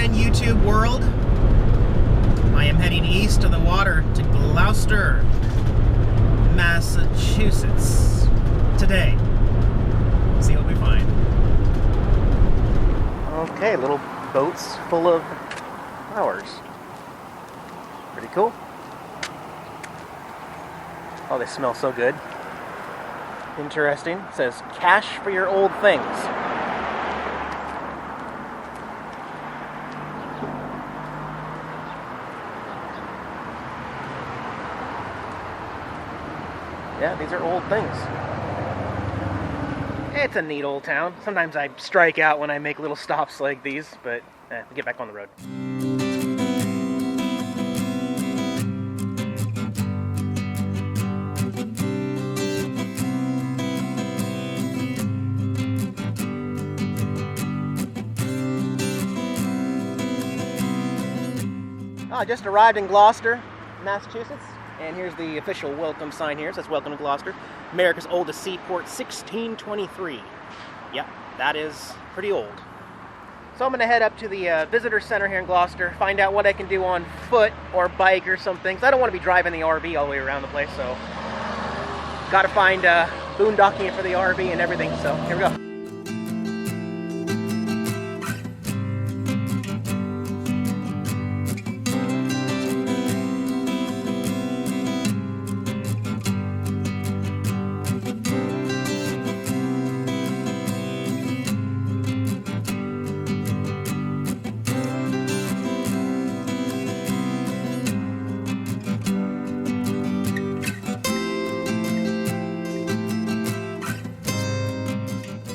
and YouTube world. I am heading east of the water to Gloucester, Massachusetts today. See what we find. Okay, little boats full of flowers. Pretty cool. Oh, they smell so good. Interesting. It says, cash for your old things. Yeah, these are old things. It's a neat old town. Sometimes I strike out when I make little stops like these, but get back on the road. I just arrived in Gloucester, Massachusetts. And here's the official welcome sign here. It says, welcome to Gloucester. America's oldest seaport, 1623. Yep, that is pretty old. So I'm going to head up to the visitor center here in Gloucester, find out what I can do on foot or bike or something. Because I don't want to be driving the RV all the way around the place, so got to find boondocking for the RV and everything. So here we go.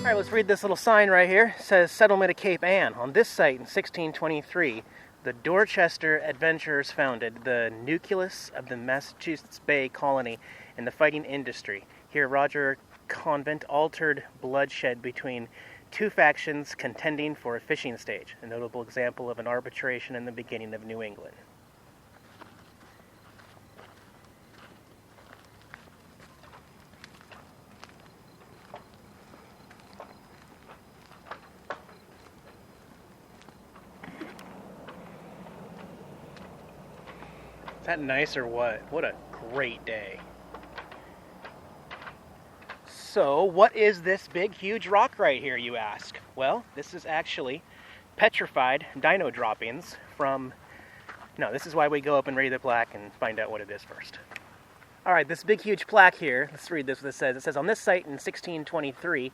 Alright, let's read this little sign right here. It says, Settlement of Cape Ann. On this site in 1623, the Dorchester adventurers founded the nucleus of the Massachusetts Bay Colony and the fighting industry. Here, Roger Convent altered bloodshed between two factions contending for a fishing stage, a notable example of an arbitration in the beginning of New England. Is that nice or what? What a great day. So, what is this big, huge rock right here, you ask? Well, this is actually petrified dino droppings from... No, this is why we go up and read the plaque and find out what it is first. Alright, this big, huge plaque here, let's read this what it says. It says, on this site in 1623,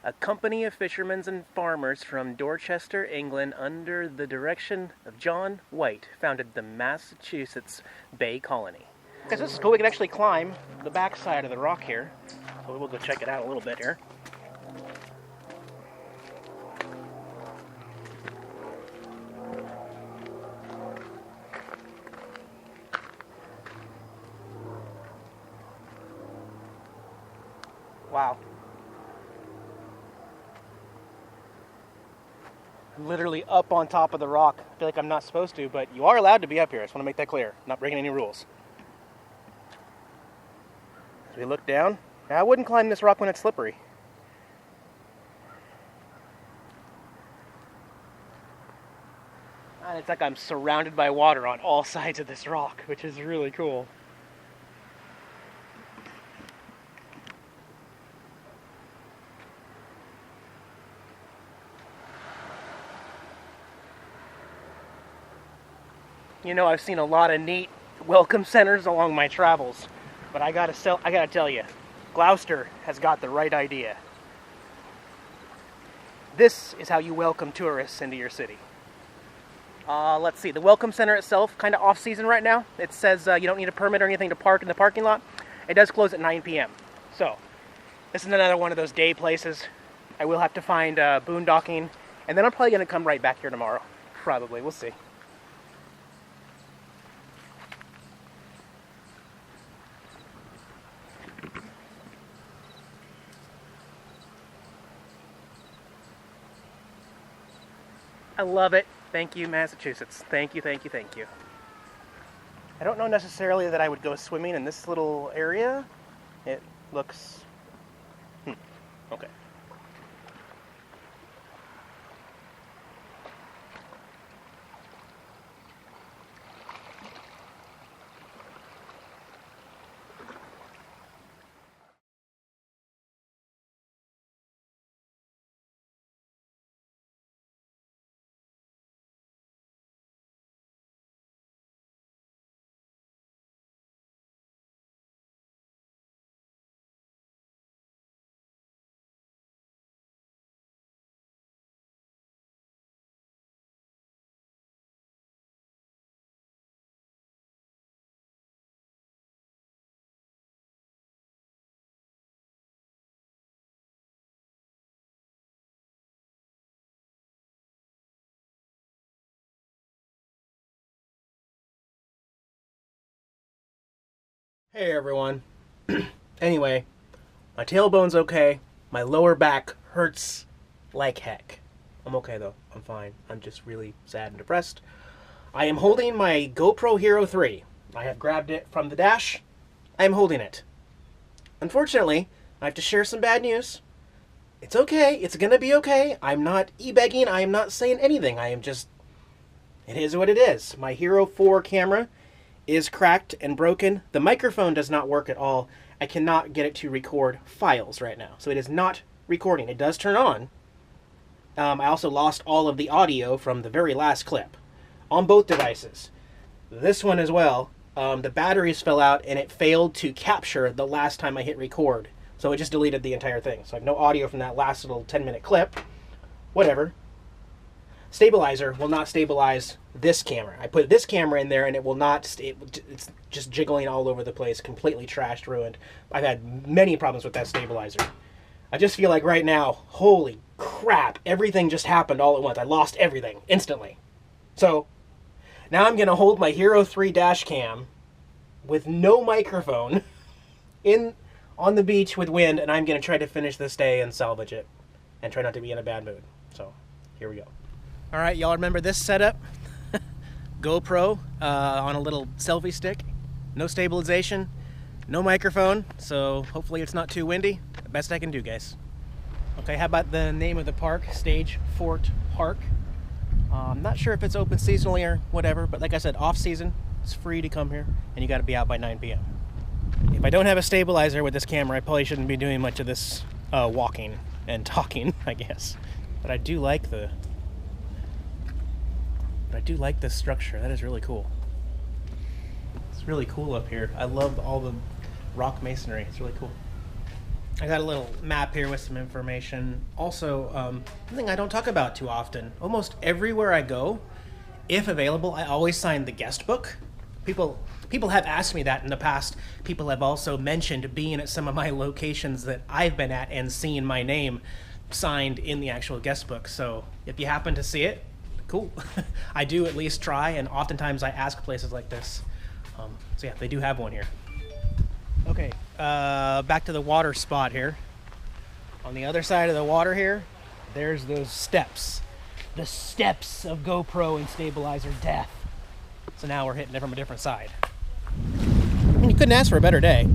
a company of fishermen and farmers from Dorchester, England, under the direction of John White, founded the Massachusetts Bay Colony. Guys, this is cool. We can actually climb the back side of the rock here. So we'll go check it out a little bit here. Wow. I'm literally up on top of the rock. I feel like I'm not supposed to, but you are allowed to be up here. I just want to make that clear. I'm not breaking any rules. As we look down, I wouldn't climb this rock when it's slippery. And it's like I'm surrounded by water on all sides of this rock, which is really cool. You know, I've seen a lot of neat welcome centers along my travels, but I gotta tell you, Gloucester has got the right idea. This is how you welcome tourists into your city. Let's see, the welcome center itself, kind of off-season right now. It says you don't need a permit or anything to park in the parking lot. It does close at 9 p.m. So, this is another one of those day places. I will have to find boondocking, and then I'm probably going to come right back here tomorrow. Probably, we'll see. I love it. Thank you, Massachusetts. Thank you, thank you, thank you. I don't know necessarily that I would go swimming in this little area. It looks... okay. Hey everyone. Anyway, my tailbone's okay. My lower back hurts like heck. I'm okay though. I'm fine. I'm just really sad and depressed. I am holding my GoPro Hero 3. I have grabbed it from the dash. I am holding it. Unfortunately, I have to share some bad news. It's okay. It's gonna be okay. I'm not e-begging. I am not saying anything. I am just... It is what it is. My Hero 4 camera is cracked and broken. The microphone does not work at all. I cannot get it to record files right now. So it is not recording. It does turn on. I also lost all of the audio from the very last clip on both devices. This one as well. The batteries fell out and it failed to capture the last time I hit record. So it just deleted the entire thing. So I have no audio from that last little 10-minute clip. Whatever. Stabilizer will not stabilize this camera. I put this camera in there and it will not, it's just jiggling all over the place, completely trashed, ruined. I've had many problems with that stabilizer. I just feel like right now, holy crap, everything just happened all at once. I lost everything instantly. So now I'm gonna hold my Hero 3 dash cam with no microphone on the beach with wind, and I'm gonna try to finish this day and salvage it and try not to be in a bad mood. So here we go. All right, y'all remember this setup? GoPro on a little selfie stick, no stabilization, no microphone, so hopefully it's not too windy. The best I can do, guys. Okay, how about the name of the park? Stage Fort Park. I'm not sure if it's open seasonally or whatever, but like I said, off season, it's free to come here, and you gotta be out by 9 p.m. If I don't have a stabilizer with this camera, I probably shouldn't be doing much of this walking and talking, I guess. But I do like this structure. That is really cool. It's really cool up here. I love all the rock masonry. It's really cool. I got a little map here with some information. Also, something I don't talk about too often. Almost everywhere I go, if available, I always sign the guest book. People have asked me that in the past. People have also mentioned being at some of my locations that I've been at and seeing my name signed in the actual guest book. So if you happen to see it, cool. I do at least try, and oftentimes I ask places like this. So yeah, they do have one here. Okay, back to the water spot here. On the other side of the water here, there's those steps. The steps of GoPro and stabilizer death. So now we're hitting it from a different side. I mean, you couldn't ask for a better day.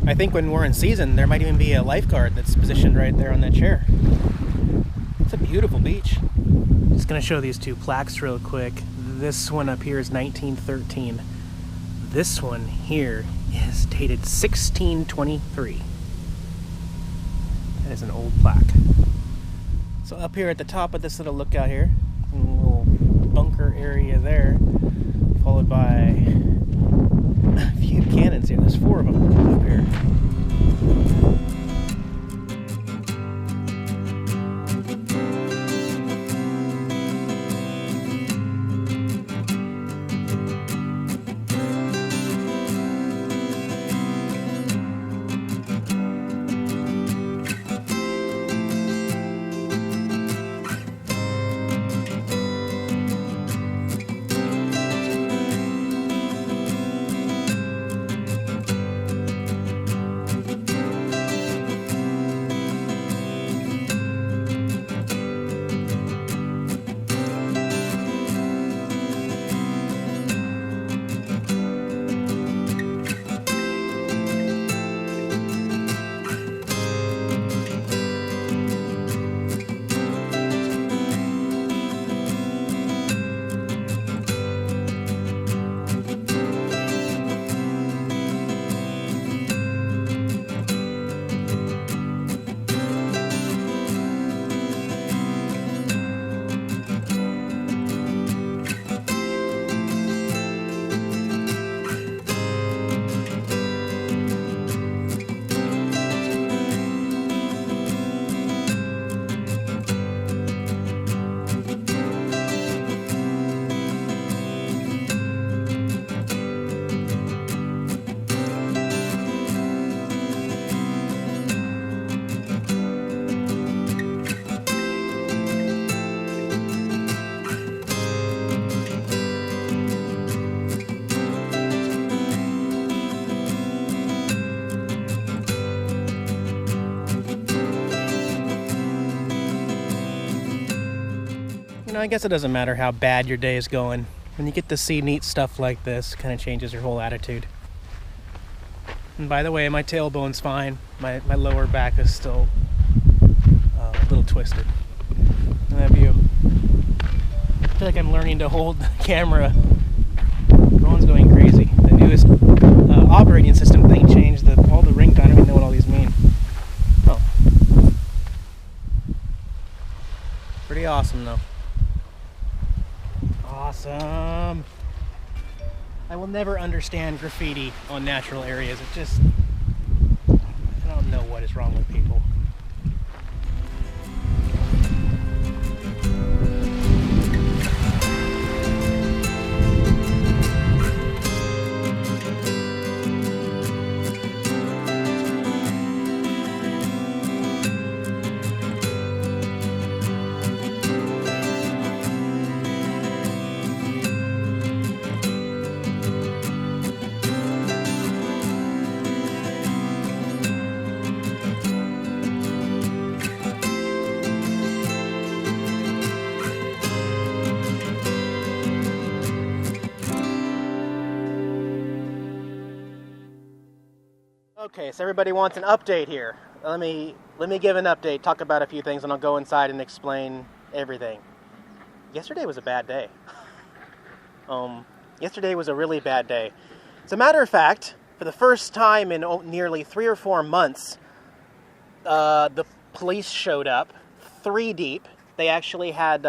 I think when we're in season, there might even be a lifeguard that's positioned right there on that chair. It's a beautiful beach. Just gonna show these two plaques real quick. This one up here is 1913. This one here is dated 1623. That is an old plaque. So up here at the top of this little lookout here, a little bunker area there, followed by a few cannons here. There's 4 of them up here. I guess it doesn't matter how bad your day is going. When you get to see neat stuff like this, it kind of changes your whole attitude. And by the way, my tailbone's fine. My lower back is still a little twisted. And that view. I feel like I'm learning to hold the camera. The phone's going crazy. The newest operating system thing changed all the ringtones. I don't even know what all these mean. Oh. Pretty awesome though. Awesome. I will never understand graffiti on natural areas. It just, I don't know what is wrong with people. Okay, so everybody wants an update here. Let me give an update, talk about a few things, and I'll go inside and explain everything. Yesterday was a bad day. Yesterday was a really bad day. As a matter of fact, for the first time in nearly 3 or 4 months, the police showed up, 3 deep. They actually had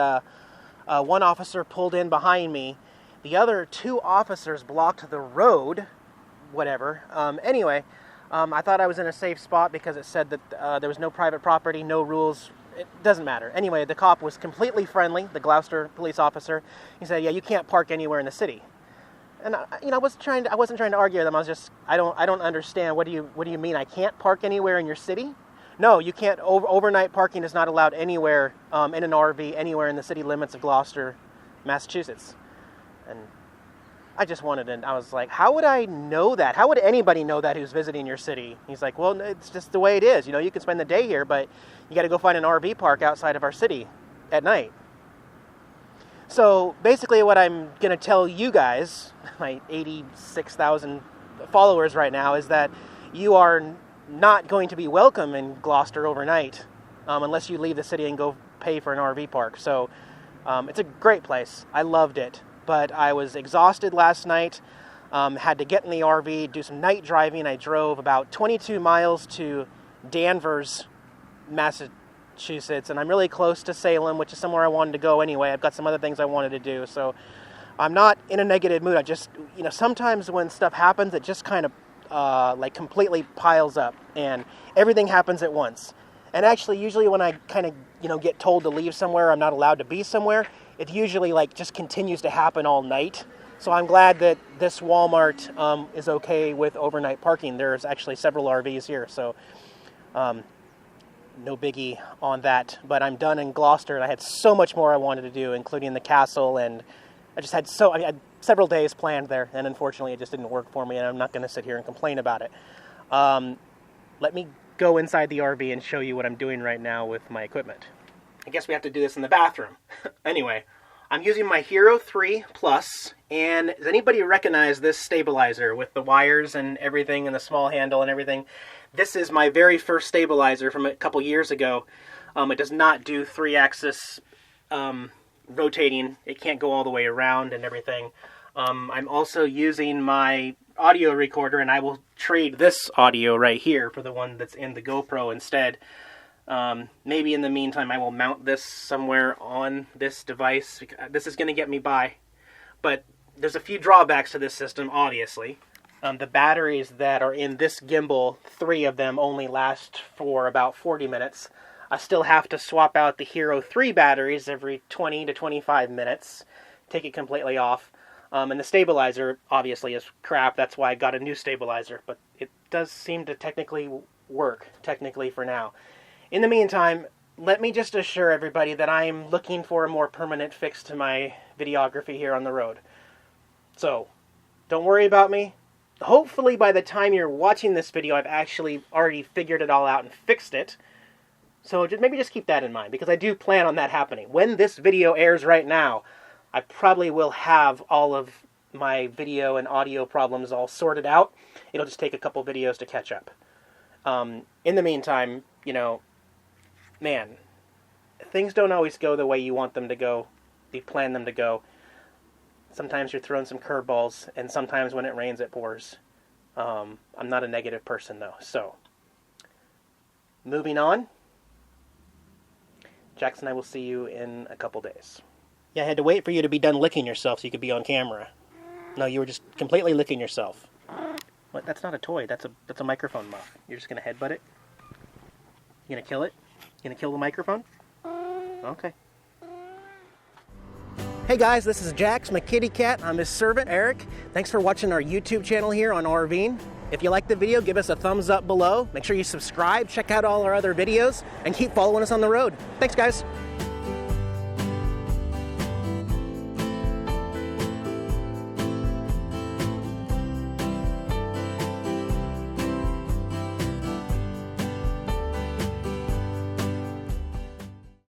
one officer pulled in behind me. The other 2 officers blocked the road, whatever. Anyway, I thought I was in a safe spot because it said that there was no private property, no rules. It doesn't matter. Anyway, the cop was completely friendly, the Gloucester police officer. He said, "Yeah, you can't park anywhere in the city." And I wasn't trying to argue with them. I was just, I don't understand. What do you mean? I can't park anywhere in your city? No, you can't. Overnight parking is not allowed anywhere in an RV, anywhere in the city limits of Gloucester, Massachusetts. And I just wanted to, I was like, how would I know that? How would anybody know that who's visiting your city? He's like, well, it's just the way it is. You can spend the day here, but you got to go find an RV park outside of our city at night. So basically what I'm going to tell you guys, my 86,000 followers right now, is that you are not going to be welcome in Gloucester overnight unless you leave the city and go pay for an RV park. So it's a great place. I loved it. But I was exhausted last night, had to get in the RV, do some night driving. I drove about 22 miles to Danvers, Massachusetts, and I'm really close to Salem, which is somewhere I wanted to go anyway. I've got some other things I wanted to do, so I'm not in a negative mood. I just, sometimes when stuff happens, it just kind of like completely piles up, and everything happens at once. And actually, usually when I kind of, get told to leave somewhere, I'm not allowed to be somewhere, it usually just continues to happen all night. So I'm glad that this Walmart is okay with overnight parking. There's actually several RVs here, so no biggie on that. But I'm done in Gloucester, and I had so much more I wanted to do, including the castle, and I just had I had several days planned there, and unfortunately it just didn't work for me, and I'm not going to sit here and complain about it. Let me go inside the RV and show you what I'm doing right now with my equipment. I guess we have to do this in the bathroom. Anyway, I'm using my Hero 3 Plus, and does anybody recognize this stabilizer with the wires and everything and the small handle and everything? This is my very first stabilizer from a couple years ago. It does not do 3-axis rotating. It can't go all the way around and everything. I'm also using my audio recorder, and I will trade this audio right here for the one that's in the GoPro instead. Maybe in the meantime I will mount this somewhere on this device. This is going to get me by, but there's a few drawbacks to this system, obviously. The batteries that are in this gimbal, 3 of them, only last for about 40 minutes. I still have to swap out the Hero 3 batteries every 20 to 25 minutes, take it completely off. And the stabilizer, obviously, is crap. That's why I got a new stabilizer, but it does seem to technically work, for now. In the meantime, let me just assure everybody that I'm looking for a more permanent fix to my videography here on the road. So, don't worry about me. Hopefully by the time you're watching this video, I've actually already figured it all out and fixed it. So maybe just keep that in mind, because I do plan on that happening. When this video airs right now, I probably will have all of my video and audio problems all sorted out. It'll just take a couple videos to catch up. In the meantime, you know, man, things don't always go the way you want them to go, you plan them to go. Sometimes you're throwing some curveballs, and sometimes when it rains, it pours. I'm not a negative person, though. So, moving on. Jackson, I will see you in a couple days. Yeah, I had to wait for you to be done licking yourself so you could be on camera. No, you were just completely licking yourself. What? That's not a toy. That's a microphone muff. You're just gonna headbutt it? You gonna kill it? You gonna kill the microphone? Okay. Hey guys, this is Jax, my kitty cat. I'm his servant, Eric. Thanks for watching our YouTube channel here on RVing. If you liked the video, give us a thumbs up below. Make sure you subscribe, check out all our other videos, and keep following us on the road. Thanks, guys.